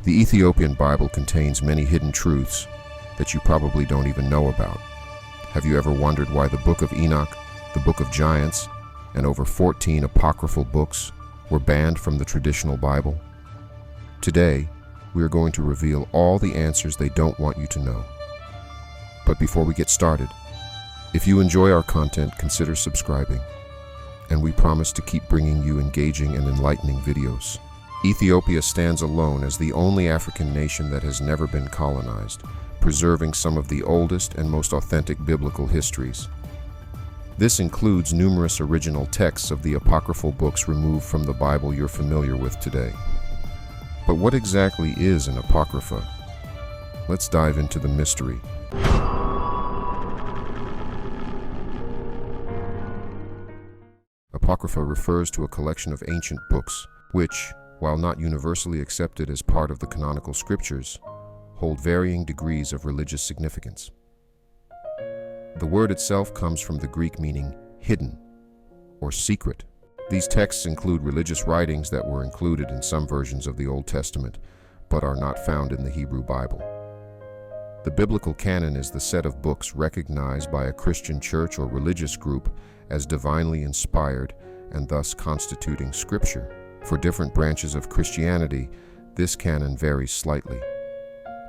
The Ethiopian Bible contains many hidden truths that you probably don't even know about. Have you ever wondered why the Book of Enoch, the Book of Giants, and over 14 apocryphal books were banned from the traditional Bible? Today, we are going to reveal all the answers they don't want you to know. But before we get started, if you enjoy our content, consider subscribing, and we promise to keep bringing you engaging and enlightening videos. Ethiopia stands alone as the only African nation that has never been colonized, preserving some of the oldest and most authentic biblical histories. This includes numerous original texts of the apocryphal books removed from the Bible you're familiar with today. But what exactly is an Apocrypha? Let's dive into the mystery. Apocrypha refers to a collection of ancient books, which, while not universally accepted as part of the canonical scriptures, hold varying degrees of religious significance. The word itself comes from the Greek meaning hidden or secret. These texts include religious writings that were included in some versions of the Old Testament, but are not found in the Hebrew Bible. The biblical canon is the set of books recognized by a Christian church or religious group as divinely inspired and thus constituting scripture. For different branches of Christianity, this canon varies slightly.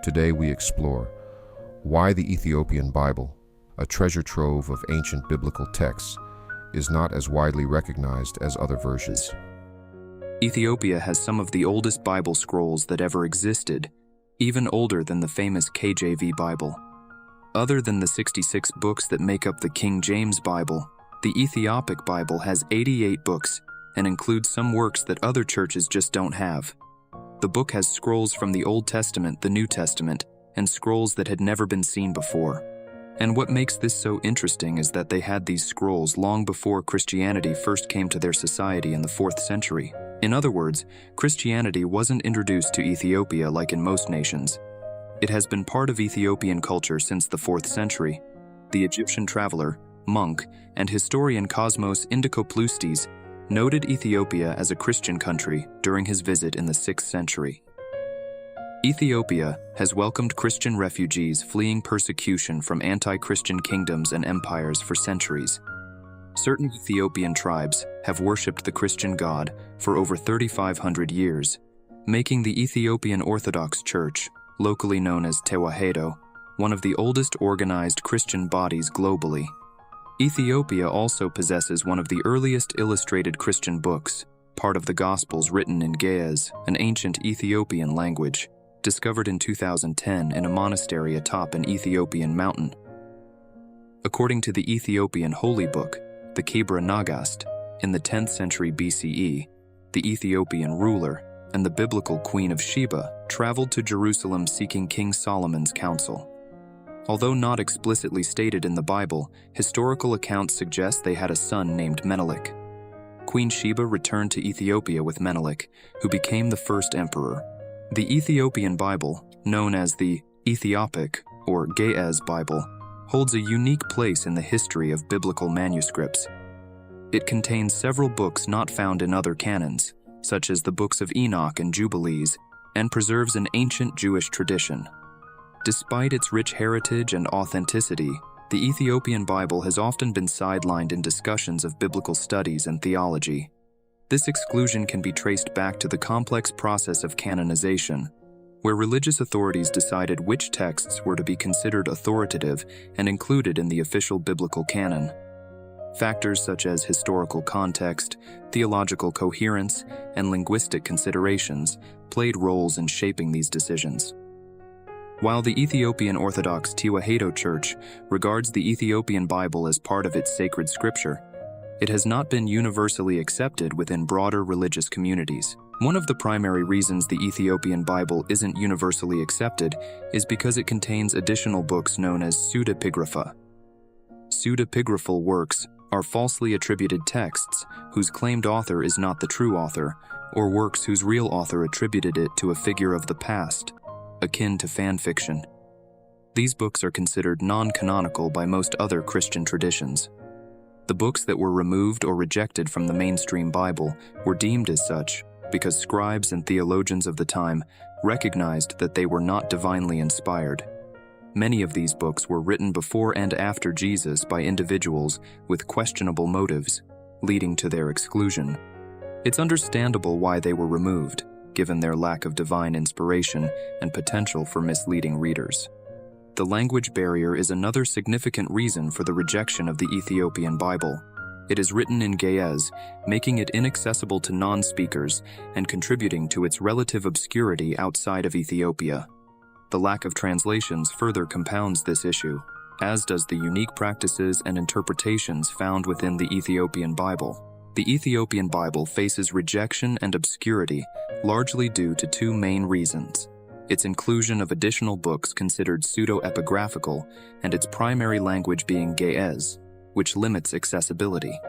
Today we explore why the Ethiopian Bible, a treasure trove of ancient biblical texts, is not as widely recognized as other versions. Ethiopia has some of the oldest Bible scrolls that ever existed, even older than the famous KJV Bible. Other than the 66 books that make up the King James Bible, the Ethiopic Bible has 88 books and includes some works that other churches just don't have. The book has scrolls from the Old Testament, the New Testament, and scrolls that had never been seen before. And what makes this so interesting is that they had these scrolls long before Christianity first came to their society in the 4th century. In other words, Christianity wasn't introduced to Ethiopia like in most nations. It has been part of Ethiopian culture since the 4th century. The Egyptian traveler, monk, and historian Cosmos Indicopleustes noted Ethiopia as a Christian country during his visit in the 6th century. Ethiopia has welcomed Christian refugees fleeing persecution from anti-Christian kingdoms and empires for centuries. Certain Ethiopian tribes have worshipped the Christian God for over 3,500 years, making the Ethiopian Orthodox Church, locally known as Tewahedo, one of the oldest organized Christian bodies globally. Ethiopia also possesses one of the earliest illustrated Christian books, part of the Gospels written in Ge'ez, an ancient Ethiopian language, discovered in 2010 in a monastery atop an Ethiopian mountain. According to the Ethiopian Holy Book, the Kebra Nagast, in the 10th century BCE, the Ethiopian ruler and the biblical Queen of Sheba traveled to Jerusalem seeking King Solomon's counsel. Although not explicitly stated in the Bible, historical accounts suggest they had a son named Menelik. Queen Sheba returned to Ethiopia with Menelik, who became the first emperor. The Ethiopian Bible, known as the Ethiopic or Ge'ez Bible, holds a unique place in the history of biblical manuscripts. It contains several books not found in other canons, such as the books of Enoch and Jubilees, and preserves an ancient Jewish tradition. Despite its rich heritage and authenticity, the Ethiopian Bible has often been sidelined in discussions of biblical studies and theology. This exclusion can be traced back to the complex process of canonization, where religious authorities decided which texts were to be considered authoritative and included in the official biblical canon. Factors such as historical context, theological coherence, and linguistic considerations played roles in shaping these decisions. While the Ethiopian Orthodox Tewahedo Church regards the Ethiopian Bible as part of its sacred scripture, it has not been universally accepted within broader religious communities. One of the primary reasons the Ethiopian Bible isn't universally accepted is because it contains additional books known as pseudepigrapha. Pseudepigraphal works are falsely attributed texts whose claimed author is not the true author, or works whose real author attributed it to a figure of the past, akin to fan fiction. These books are considered non-canonical by most other Christian traditions. The books that were removed or rejected from the mainstream Bible were deemed as such, because scribes and theologians of the time recognized that they were not divinely inspired. Many of these books were written before and after Jesus by individuals with questionable motives, leading to their exclusion. It's understandable why they were removed, given their lack of divine inspiration and potential for misleading readers. The language barrier is another significant reason for the rejection of the Ethiopian Bible. It is written in Ge'ez, making it inaccessible to non-speakers and contributing to its relative obscurity outside of Ethiopia. The lack of translations further compounds this issue, as does the unique practices and interpretations found within the Ethiopian Bible. The Ethiopian Bible faces rejection and obscurity largely due to two main reasons: its inclusion of additional books considered pseudo-epigraphical and its primary language being Ge'ez, which limits accessibility.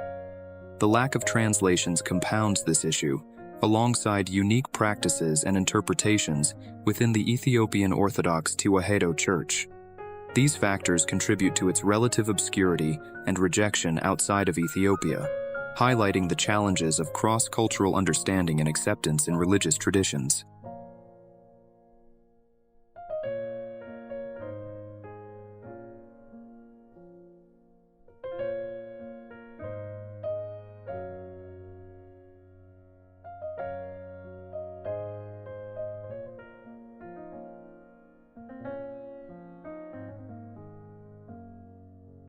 The lack of translations compounds this issue, alongside unique practices and interpretations within the Ethiopian Orthodox Tewahedo Church. These factors contribute to its relative obscurity and rejection outside of Ethiopia, highlighting the challenges of cross-cultural understanding and acceptance in religious traditions.